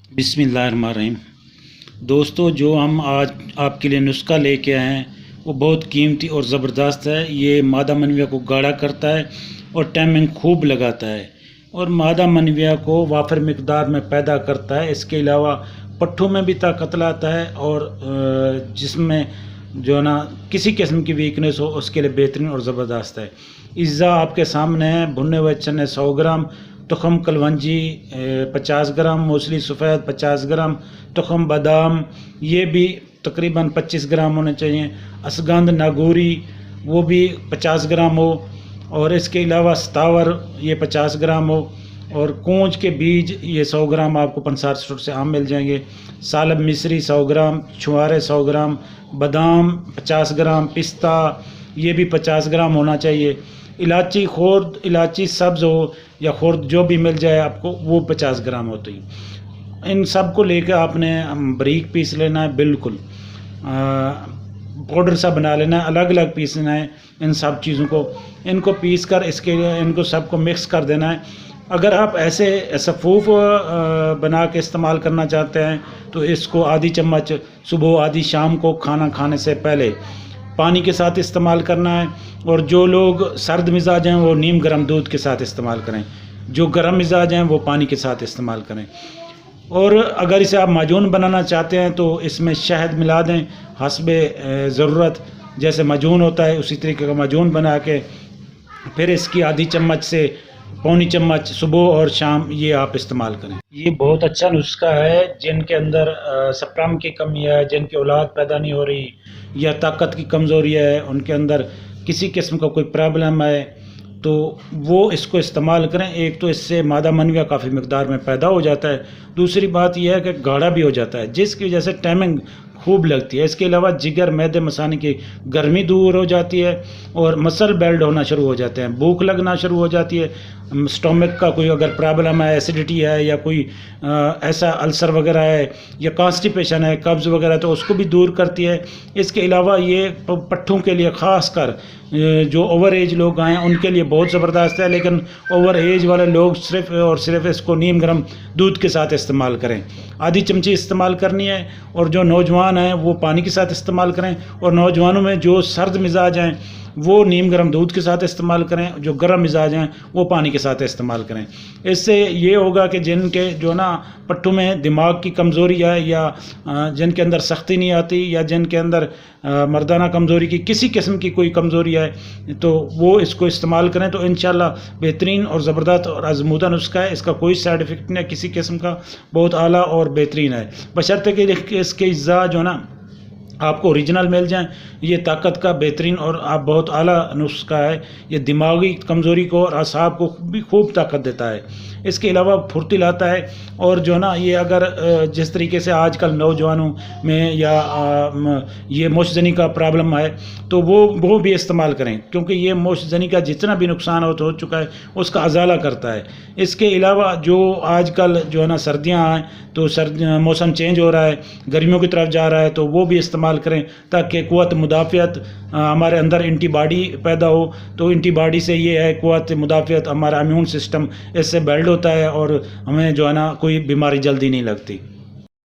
बिस्मिल्लाहिर्रहमानिर्रहीम। दोस्तों, जो हम आज आपके लिए नुस्खा लेके आए हैं वो बहुत कीमती और ज़बरदस्त है। ये मादा मनविया को गाढ़ा करता है और टाइमिंग खूब लगाता है और मादा मनविया को वाफर मिकदार में पैदा करता है। इसके अलावा पट्ठों में भी ताकत लाता है और जिसमें जो है ना किसी किस्म की वीकनेस हो उसके लिए बेहतरीन और ज़बरदस्त है। इज़्ज़ा आपके सामने है। भुने हुए चने 100 ग्राम, तुखम कलवंजी 50 ग्राम, मूसली सफ़ेद 50 ग्राम, तुखम बादाम ये भी तकरीबन 25 ग्राम होने चाहिए। असगंध नागौरी वो भी 50 ग्राम हो और इसके अलावा सतावर ये 50 ग्राम हो और कूंज के बीज ये 100 ग्राम आपको पंसार स्टोर से आम मिल जाएंगे। सालब मिस्री 100 ग्राम, छुआरे 100 ग्राम, बादाम 50 ग्राम, पिस्ता ये भी 50 ग्राम होना चाहिए। इलायची खुर्द, इलायची सब्ज़ हो या खुर्द जो भी मिल जाए आपको वो 50 ग्राम होती है। इन सब को लेकर आपने बारीक पीस लेना है, बिल्कुल पाउडर सा बना लेना है, अलग अलग पीसना है इन सब चीज़ों को। इनको पीस कर इसके इनको सबको मिक्स कर देना है। अगर आप ऐसे सफ़ूफ बना के इस्तेमाल करना चाहते हैं तो इसको आधी चम्मच सुबह आधी शाम को खाना खाने से पहले पानी के साथ इस्तेमाल करना है। और जो लोग सर्द मिजाज हैं वो नीम गर्म दूध के साथ इस्तेमाल करें, जो गर्म मिजाज हैं वो पानी के साथ इस्तेमाल करें। और अगर इसे आप माजून बनाना चाहते हैं तो इसमें शहद मिला दें हस्बे ज़रूरत, जैसे माजून होता है उसी तरीके का माजून बना के फिर इसकी आधी चम्मच से पौनी चम्मच सुबह और शाम ये आप इस्तेमाल करें। ये बहुत अच्छा नुस्खा है। जिनके अंदर स्पर्म की कमी है, जिनकी औलाद पैदा नहीं हो रही या ताकत की कमज़ोरी है, उनके अंदर किसी किस्म का कोई प्रॉब्लम है तो वो इसको इस्तेमाल करें। एक तो इससे मादा मनविया काफ़ी मकदार में पैदा हो जाता है, दूसरी बात यह है कि गाढ़ा भी हो जाता है जिसकी वजह से टाइमिंग खूब लगती है। इसके अलावा जिगर मैदे मसाने की गर्मी दूर हो जाती है और मसल बेल्ट होना शुरू हो जाते हैं, भूख लगना शुरू हो जाती है। स्टोमक का कोई अगर प्रॉब्लम है, एसिडिटी है या कोई ऐसा अल्सर वगैरह है या कॉन्स्टिपेशन है, कब्ज़ वगैरह, तो उसको भी दूर करती है। इसके अलावा ये पट्ठों के लिए ख़ास कर जो ओवर एज लोग हैं उनके लिए बहुत ज़बरदस्त है। लेकिन ओवर एज वाले लोग सिर्फ़ और सिर्फ इसको नीम गर्म दूध के साथ इस्तेमाल करें, आधी चमची इस्तेमाल करनी है। और जो नौजवान हैं वो पानी के साथ इस्तेमाल करें और नौजवानों में जो सर्द मिजाज हैं वो नीम गर्म दूध के साथ इस्तेमाल करें, जो गर्म मिजाज हैं वो पानी के साथ इस्तेमाल करें। इससे ये होगा कि जिनके जो ना पट्टों में दिमाग की कमज़ोरी है या जिनके अंदर सख्ती नहीं आती या जिनके अंदर मर्दाना कमज़ोरी की किसी किस्म की कोई कमज़ोरी है तो वो इसको इस्तेमाल करें तो इंशाल्लाह बेहतरीन और ज़बरदस्त और आज़मूदा नुस्खा है। इसका कोई साइड इफ़ेक्ट नहीं है किसी किस्म का, बहुत आला और बेहतरीन है, बशर्ते कि इसके अज्जा जो ना आपको ओरिजिनल मिल जाएं। ये ताकत का बेहतरीन और आप बहुत आला नुस्खा है। ये दिमागी कमज़ोरी को और असाब को भी खूब ताकत देता है। इसके अलावा फुर्ती लाता है। और जो ना ये अगर जिस तरीके से आजकल नौजवानों में या ये मोशज़नी का प्रॉब्लम है तो वो भी इस्तेमाल करें, क्योंकि ये मोशज़नी का जितना भी नुकसान हो चुका है उसका अजाला करता है। इसके अलावा जो आजकल जो है ना सर्दियाँ हैं तो मौसम चेंज हो रहा है, गर्मियों की तरफ जा रहा है, तो वो भी इस्तेमाल करें ताकि क़ुव्वत मुदाफ़ियत हमारे अंदर एंटीबॉडी पैदा हो। तो एंटीबॉडी से ये है क़ुव्वत मुदाफ़ियत, हमारा इम्यून सिस्टम इससे बिल्ड होता है और हमें जो है ना कोई बीमारी जल्दी नहीं लगती।